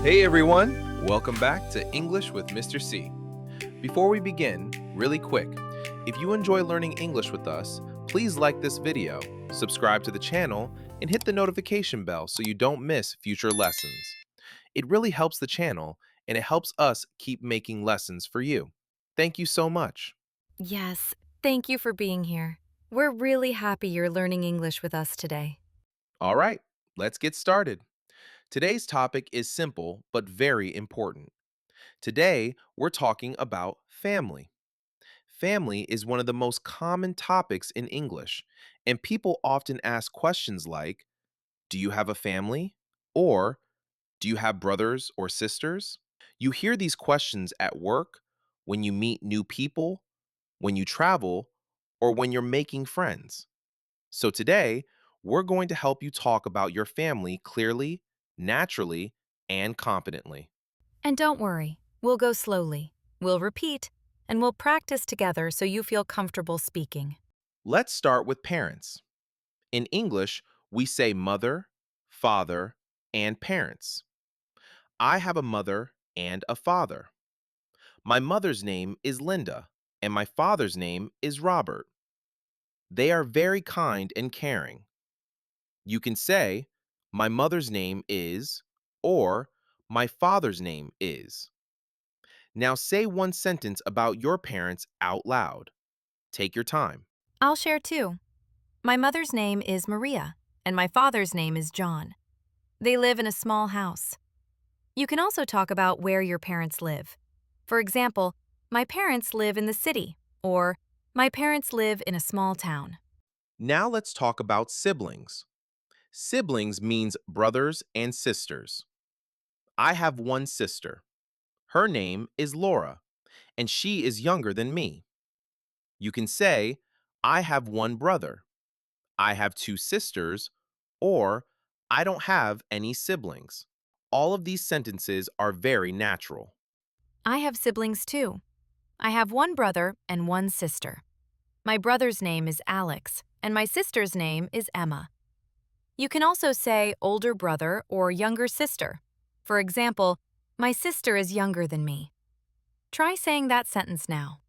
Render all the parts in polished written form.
Hey everyone, welcome back to English with Mr. C. Before we begin, really quick, if you enjoy learning English with us, please like this video, subscribe to the channel, and hit the notification bell so you don't miss future lessons. It really helps the channel and it helps us keep making lessons for you. Thank you so much. Yes, thank you for being here. We're really happy you're learning English with us today. All right, let's get started. Today's topic is simple but very important. Today, we're talking about family. Family is one of the most common topics in English, and people often ask questions like, do you have a family? Or, do you have brothers or sisters? You hear these questions at work, when you meet new people, when you travel, or when you're making friends. So today, we're going to help you talk about your family clearly, naturally, and confidently. And don't worry, we'll go slowly. We'll repeat, and we'll practice together so you feel comfortable speaking. Let's start with parents. In English, we say mother, father, and parents. I have a mother and a father. My mother's name is Linda, and my father's name is Robert. They are very kind and caring. You can say, my mother's name is, or my father's name is. Now say one sentence about your parents out loud. Take your time. I'll share too. My mother's name is Maria, and my father's name is John. They live in a small house. You can also talk about where your parents live. For example, my parents live in the city, or my parents live in a small town. Now let's talk about siblings. Siblings means brothers and sisters. I have one sister. Her name is Laura, and she is younger than me. You can say, I have one brother. I have two sisters, or I don't have any siblings. All of these sentences are very natural. I have siblings too. I have one brother and one sister. My brother's name is Alex, and my sister's name is Emma. You can also say older brother or younger sister. For example, my sister is younger than me. Try saying that sentence now.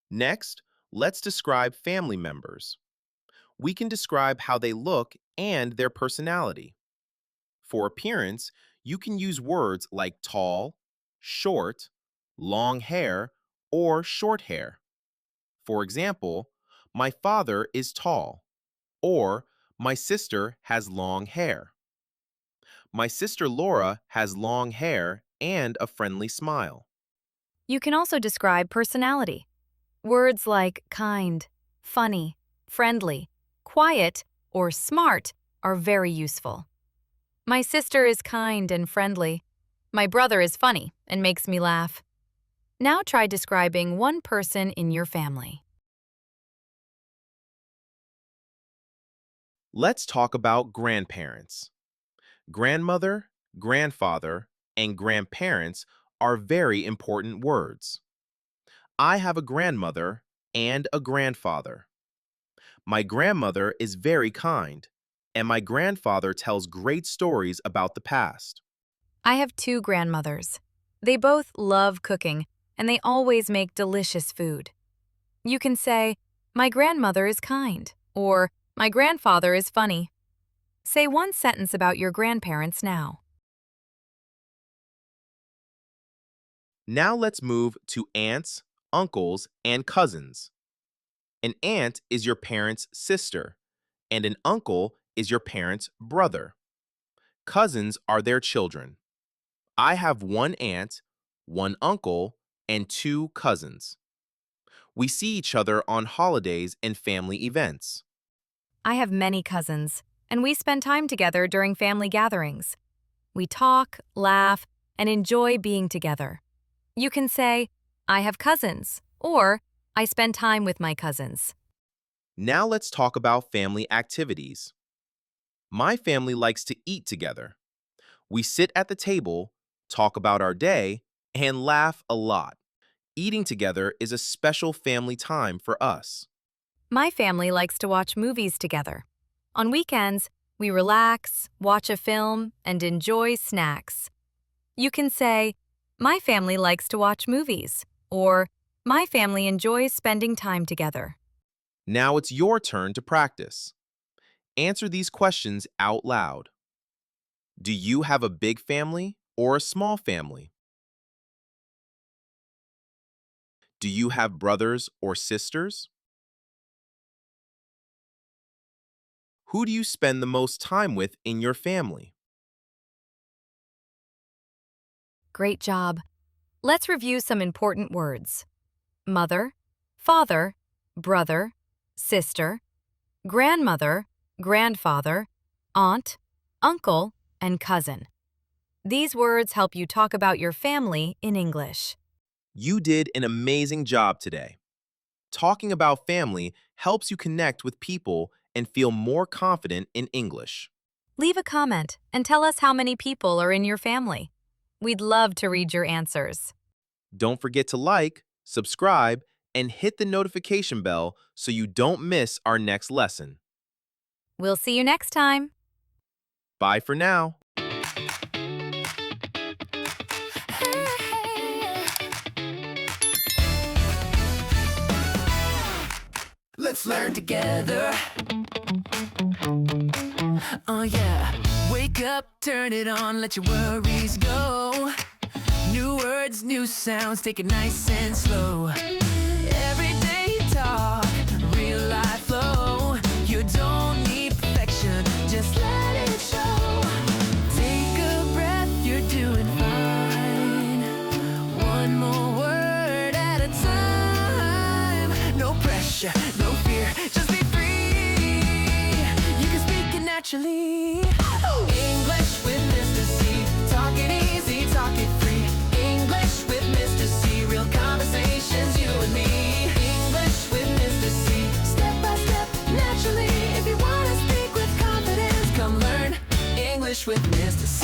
Next, let's describe family members. We can describe how they look and their personality. For appearance, you can use words like tall, short, long hair, or short hair. For example, my father is tall, or my sister has long hair. My sister Laura has long hair and a friendly smile. You can also describe personality. Words like kind, funny, friendly, quiet, or smart are very useful. My sister is kind and friendly. My brother is funny and makes me laugh. Now try describing one person in your family. Let's talk about grandparents. Grandmother, grandfather, and grandparents are very important words. I have a grandmother and a grandfather. My grandmother is very kind, and my grandfather tells great stories about the past. I have two grandmothers. They both love cooking, and they always make delicious food. You can say, my grandmother is kind, or my grandfather is funny. Say one sentence about your grandparents now. Now let's move to aunts, uncles, and cousins. An aunt is your parents' sister, and an uncle is your parents' brother. Cousins are their children. I have one aunt, one uncle, and two cousins. We see each other on holidays and family events. I have many cousins, and we spend time together during family gatherings. We talk, laugh, and enjoy being together. You can say, I have cousins, or I spend time with my cousins. Now let's talk about family activities. My family likes to eat together. We sit at the table, talk about our day, and laugh a lot. Eating together is a special family time for us. My family likes to watch movies together. On weekends, We relax, watch a film, and enjoy snacks. You can say, "My family likes to watch movies," or "My family enjoys spending time together." Now it's your turn to practice. Answer these questions out loud. Do you have a big family or a small family? Do you have brothers or sisters? Who do you spend the most time with in your family? Great job. Let's review some important words: mother, father, brother, sister, grandmother, grandfather, aunt, uncle, and cousin. These words help you talk about your family in English. You did an amazing job today. Talking about family helps you connect with people and feel more confident in English. Leave a comment and tell us how many people are in your family. We'd love to read your answers. Don't forget to like, subscribe, and hit the notification bell so you don't miss our next lesson. We'll see you next time. Bye for now. Let's learn together. Oh yeah. Wake up, turn it on, let your worries go. New words, new sounds, take it nice and slow. Everyday talk, real life flow. You don't need perfection, just let it show. Take a breath, you're doing fine. One more word at a time. No pressure, no fear, just be free. You can speak it naturally. English with Mr. C. Talk it easy, talk it free. English with Mr. C. Real conversations, you and me. English with Mr. C. Step by step, naturally. If you want to speak with confidence, come learn English with Mr. C.